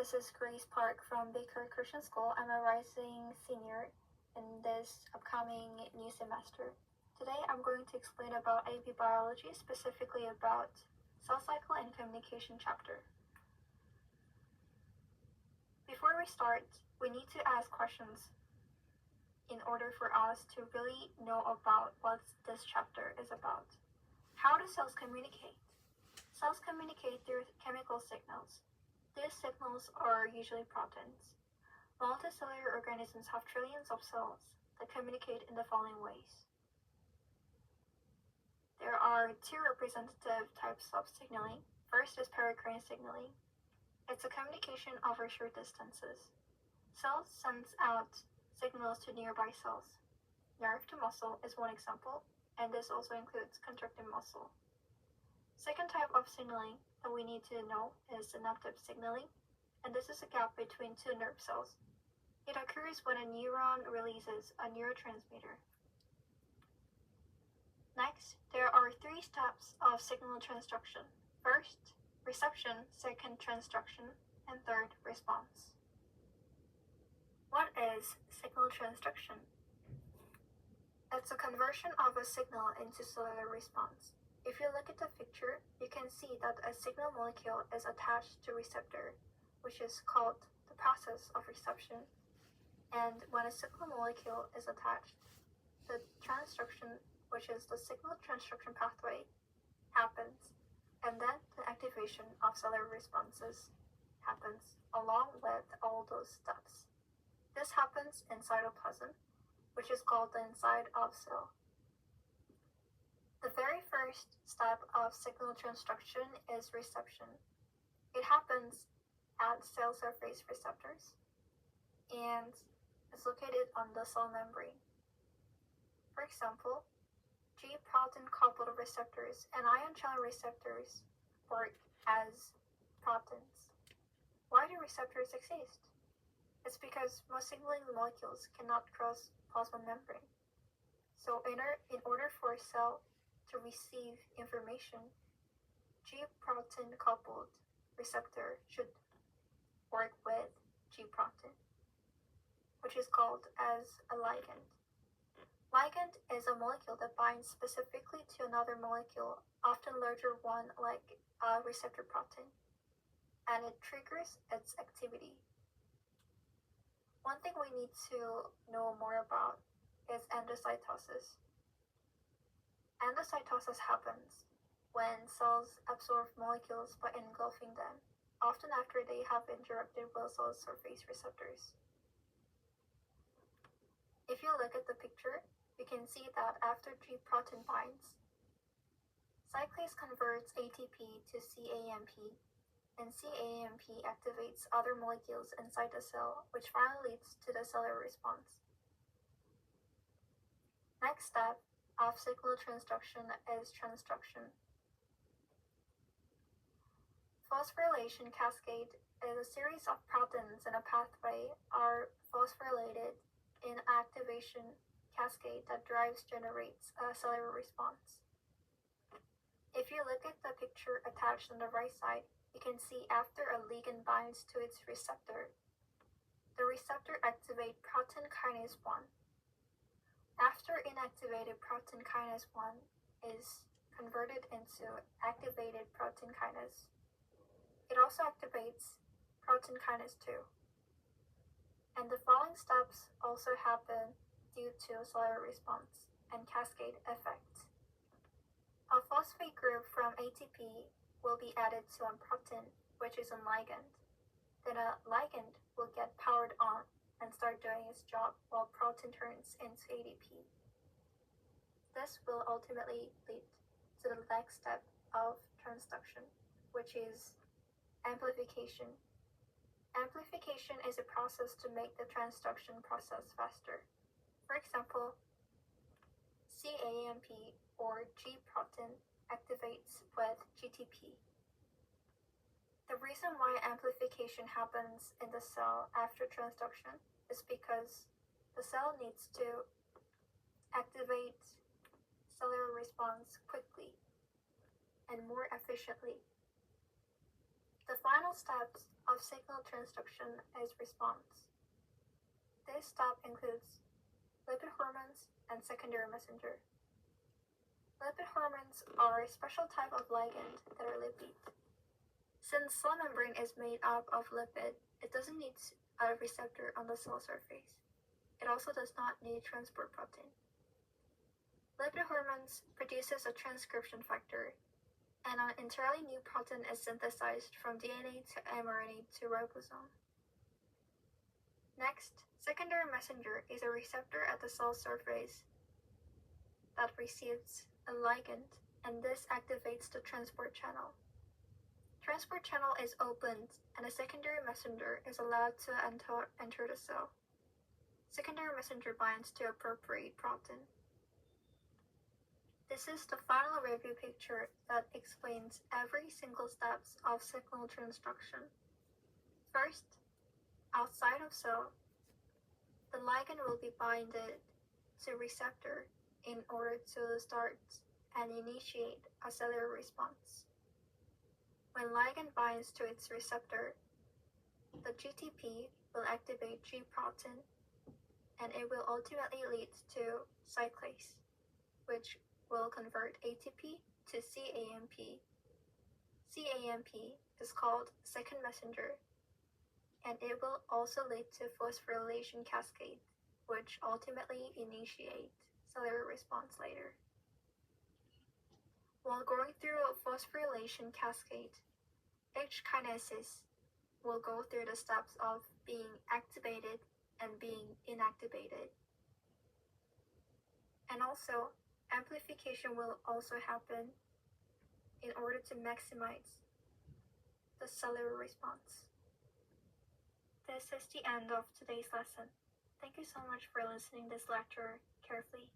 this is Grace Park from Baker Christian School. I'm a rising senior in this upcoming new semester. Today I'm going to explain about AP Biology, specifically about cell cycle and communication chapter. Before we start, we need to ask questions in order for us to really know about what this chapter is about. How do cells communicate? Cells communicate through chemical signals. These signals are usually proteins. Multicellular organisms have trillions of cells that communicate in the following ways. There are two representative types of signaling. First is paracrine signaling. It's a communication over short distances. Cells send out signals to nearby cells. Nerve to muscle is one example, and this also includes contracting muscle. Second type of signaling that we need to know is synaptic signaling, and this is a gap between two nerve cells. It occurs when a neuron releases a neurotransmitter. Next, there are three steps of signal transduction. First, reception, second, transduction, and third, response. What is signal transduction? It's a conversion of a signal into cellular response. If you look at the picture, you can see that a signal molecule is attached to receptor, which is called the process of reception. And when a signal molecule is attached, the transduction, which is the signal transduction pathway, happens, and then the activation of cellular responses happens along with all those steps. This happens in cytoplasm, which is called the inside of cell. The very first step of signal transduction is reception. It happens at cell surface receptors and is located on the cell membrane. For example, G protein-coupled receptors and ion channel receptors work as proteins. Why do receptors exist? It's because most signaling molecules cannot cross plasma membrane. So in order for a cell to receive information, G protein-coupled receptor should work with G protein, which is called as a ligand. Ligand is a molecule that binds specifically to another molecule, often larger one like a receptor protein, and it triggers its activity. One thing we need to know more about is endocytosis. Endocytosis happens when cells absorb molecules by engulfing them, often after they have interacted with cell surface receptors. If you look at the picture, you can see that after G protein binds, cyclase converts ATP to cAMP, and cAMP activates other molecules inside the cell, which finally leads to the cellular response. Next step of signal transduction is transduction. Phosphorylation cascade is a series of proteins in a pathway are phosphorylated in activation cascade that generates a cellular response. If you look at the picture attached on the right side, you can see after a ligand binds to its receptor, the receptor activates protein kinase 1. After inactivated protein kinase 1 is converted into activated protein kinase, it also activates protein kinase 2. And the following steps also happen due to cellular response and cascade effect. A phosphate group from ATP will be added to a protein, which is a ligand. Then a ligand will get powered on and start doing its job while protein turns into ADP. This will ultimately lead to the next step of transduction, which is amplification. Amplification is a process to make the transduction process faster. For example, cAMP or G protein activates with GTP. The reason why amplification happens in the cell after transduction is because the cell needs to activate cellular response quickly and more efficiently. The final steps of signal transduction is response. This step includes lipid hormones and secondary messenger. Lipid hormones are a special type of ligand that are lipid. Since cell membrane is made up of lipid, it doesn't need a receptor on the cell surface. It also does not need transport protein. Lipid hormones produces a transcription factor, and an entirely new protein is synthesized from DNA to mRNA to ribosome. Next, secondary messenger is a receptor at the cell surface that receives a ligand, and this activates the transport channel. Transport channel is opened, and a secondary messenger is allowed to enter the cell. Secondary messenger binds to appropriate protein. This is the final review picture that explains every single steps of signal transduction. First, outside of cell, the ligand will be binded to receptor in order to start and initiate a cellular response. When ligand binds to its receptor, the GTP will activate G protein, and it will ultimately lead to cyclase, which will convert ATP to cAMP. cAMP is called second messenger, and it will also lead to phosphorylation cascade, which ultimately initiate cellular response later. While going through a phosphorylation cascade, each kinases will go through the steps of being activated and being inactivated. And also, amplification will also happen in order to maximize the cellular response. This is the end of today's lesson. Thank you so much for listening this lecture carefully.